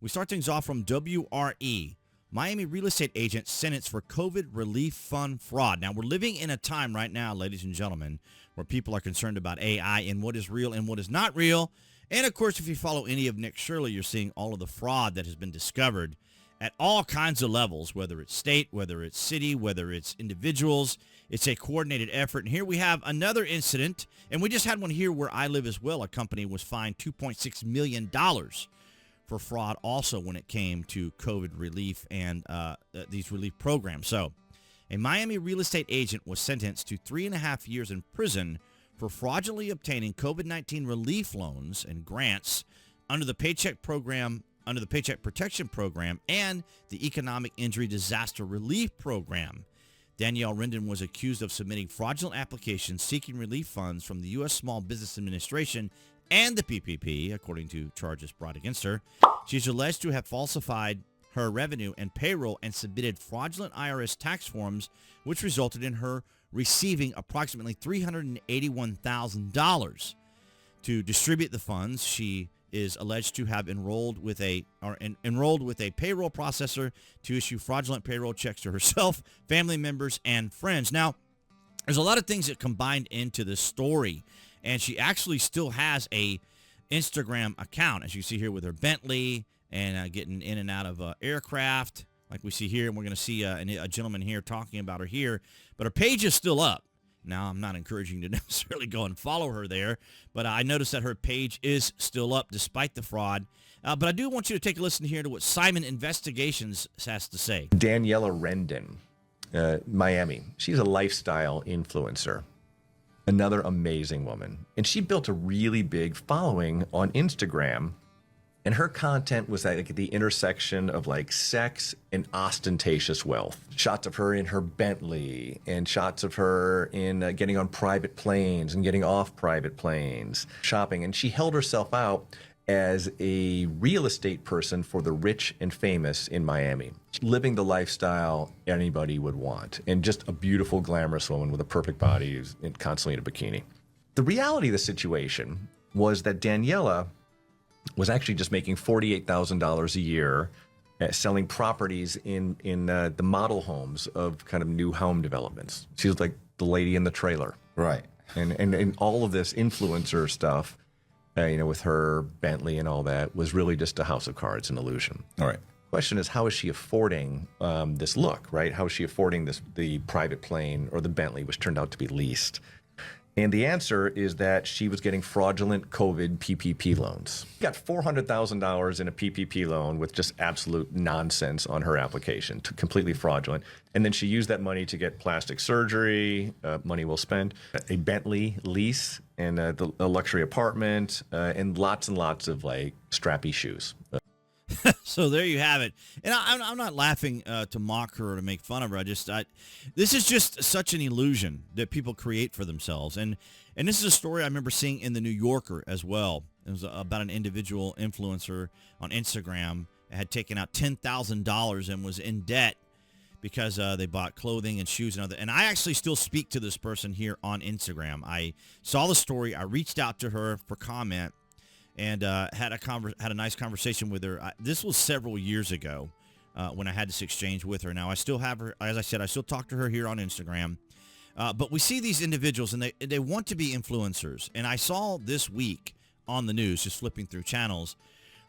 We start things off from WRE. Miami real estate agent sentenced for COVID relief fund fraud. Now, we're living in a time right now, ladies and gentlemen, where people are concerned about AI and what is real and what is not real. And, of course, if you follow any of Nick Shirley, you're seeing all of the fraud that has been discovered at all kinds of levels, whether it's state, whether it's city, whether it's individuals. It's a coordinated effort. And here we have another incident, and we just had one here where I live as well. A company was fined $2.6 million for fraud also when it came to COVID relief and these relief programs. So a Miami real estate agent was sentenced to 3.5 years in prison for fraudulently obtaining COVID-19 relief loans and grants under the Paycheck Protection Program and the Economic Injury Disaster Relief Program. Danielle Rendon was accused of submitting fraudulent applications seeking relief funds from the U.S. Small Business Administration and the PPP, according to charges brought against her. She's alleged to have falsified her revenue and payroll and submitted fraudulent IRS tax forms, which resulted in her receiving approximately $381,000. To distribute the funds, she is alleged to have enrolled with a payroll processor to issue fraudulent payroll checks to herself, family members, and friends. Now, there's a lot of things that combined into this story, and she actually still has a Instagram account, as you see here with her Bentley and getting in and out of aircraft, like we see here. And we're going to see a gentleman here talking about her here, but her page is still up. Now, I'm not encouraging you to necessarily go and follow her there, but I noticed that her page is still up despite the fraud. But I do want you to take a listen here to what Simon Investigations has to say. Danielle Rendon, Miami. She's a lifestyle influencer. Another amazing woman. And she built a really big following on Instagram. And her content was at the intersection of like sex and ostentatious wealth. Shots of her in her Bentley and shots of her in getting on private planes and getting off private planes, shopping. And she held herself out as a real estate person for the rich and famous in Miami, living the lifestyle anybody would want, and just a beautiful, glamorous woman with a perfect body who's constantly in a bikini. The reality of the situation was that Daniela was actually just making $48,000 a year selling properties in the model homes of kind of new home developments. She was like the lady in the trailer. Right. And all of this influencer stuff, with her Bentley and all that, was really just a house of cards, an illusion. All right. Question is, how is she affording this look, right? How is she affording the private plane or the Bentley, which turned out to be leased? And the answer is that she was getting fraudulent COVID PPP loans. She got $400,000 in a PPP loan with just absolute nonsense on her application, completely fraudulent. And then she used that money to get plastic surgery, money well spent, a Bentley lease, and a luxury apartment, and lots of like strappy shoes. So there you have it. And I'm not laughing to mock her or to make fun of her. This is just such an illusion that people create for themselves. And this is a story I remember seeing in the New Yorker as well. It was about an individual influencer on Instagram that had taken out $10,000 and was in debt because they bought clothing and shoes and other. And I actually still speak to this person here on Instagram. I saw the story. I reached out to her for comment. And had a nice conversation with her. This was several years ago when I had this exchange with her. Now, I still have her. As I said, I still talk to her here on Instagram. But we see these individuals, and they want to be influencers. And I saw this week on the news, just flipping through channels,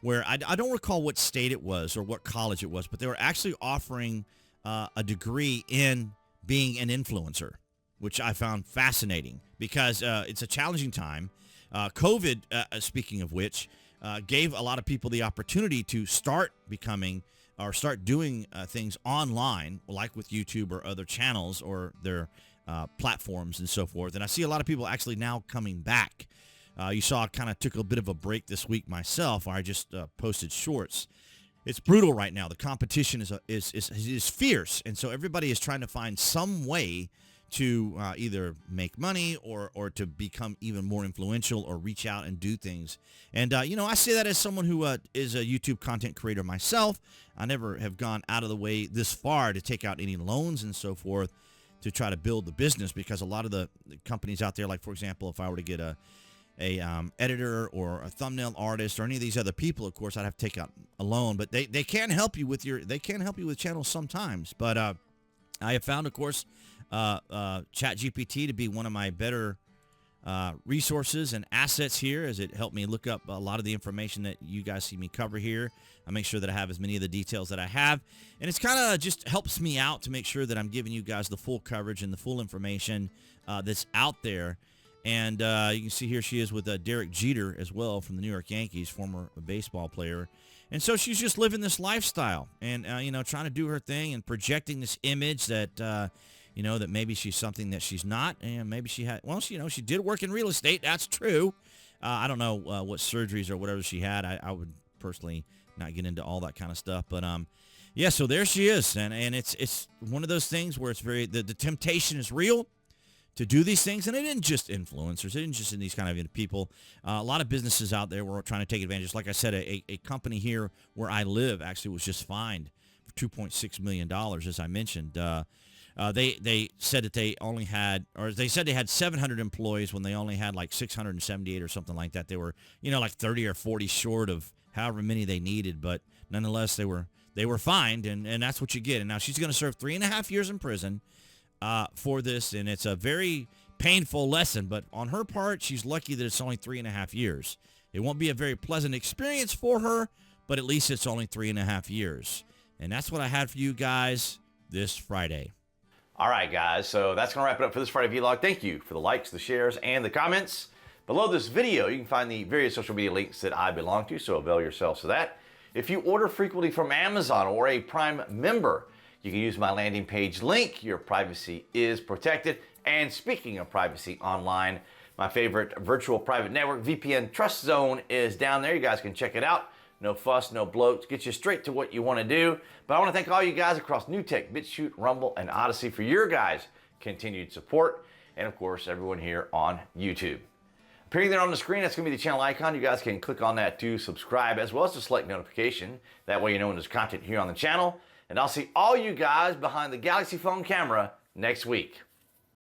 where I don't recall what state it was or what college it was, but they were actually offering a degree in being an influencer, which I found fascinating because it's a challenging time. COVID, speaking of which, gave a lot of people the opportunity to start becoming or start doing things online, like with YouTube or other channels or their platforms and so forth. And I see a lot of people actually now coming back. You saw I kind of took a bit of a break this week myself, where I just posted shorts. It's brutal right now. The competition is fierce, and so everybody is trying to find some way to either make money or to become even more influential or reach out and do things. And, I say that as someone who is a YouTube content creator myself. I never have gone out of the way this far to take out any loans and so forth to try to build the business, because a lot of the companies out there, like, for example, if I were to get editor or a thumbnail artist or any of these other people, of course, I'd have to take out a loan. But they can help you with channels sometimes. But I have found, of course, ChatGPT to be one of my better resources and assets here, as it helped me look up a lot of the information that you guys see me cover here. I make sure that I have as many of the details that I have, and it's kind of just helps me out to make sure that I'm giving you guys the full coverage and the full information that's out there. And you can see here she is with Derek Jeter as well, from the New York Yankees, former baseball player. And so she's just living this lifestyle and, trying to do her thing and projecting this image that, that maybe she's something that she's not. And maybe she she did work in real estate. That's true. I don't know what surgeries or whatever she had. I would personally not get into all that kind of stuff. But, yeah, so there she is. And it's one of those things where it's the temptation is real to do these things. And it isn't just influencers. It isn't just in these kind of people. A lot of businesses out there were trying to take advantage. Like I said, a company here where I live actually was just fined for $2.6 million, as I mentioned. They said that they said they had 700 employees when they only had like 678 or something like that. They were, like 30 or 40 short of however many they needed. But nonetheless, they were fined, and that's what you get. And now she's going to serve 3.5 years in prison for this, and it's a very painful lesson. But on her part, she's lucky that it's only 3.5 years. It won't be a very pleasant experience for her, but at least it's only 3.5 years. And that's what I had for you guys this Friday. All right, guys, so that's going to wrap it up for this Friday vlog. Thank you for the likes, the shares, and the comments. Below this video, you can find the various social media links that I belong to, so avail yourselves of that. If you order frequently from Amazon or a Prime member, you can use my landing page link. Your privacy is protected. And speaking of privacy online, my favorite virtual private network, VPN TrustZone, is down there. You guys can check it out. No fuss, no bloat. Get you straight to what you want to do. But I want to thank all you guys across NewTek, BitChute, Rumble, and Odyssey for your guys' continued support. And of course, everyone here on YouTube. Appearing there on the screen, that's going to be the channel icon. You guys can click on that to subscribe, as well as to select notification. That way you know when there's content here on the channel. And I'll see all you guys behind the Galaxy phone camera next week.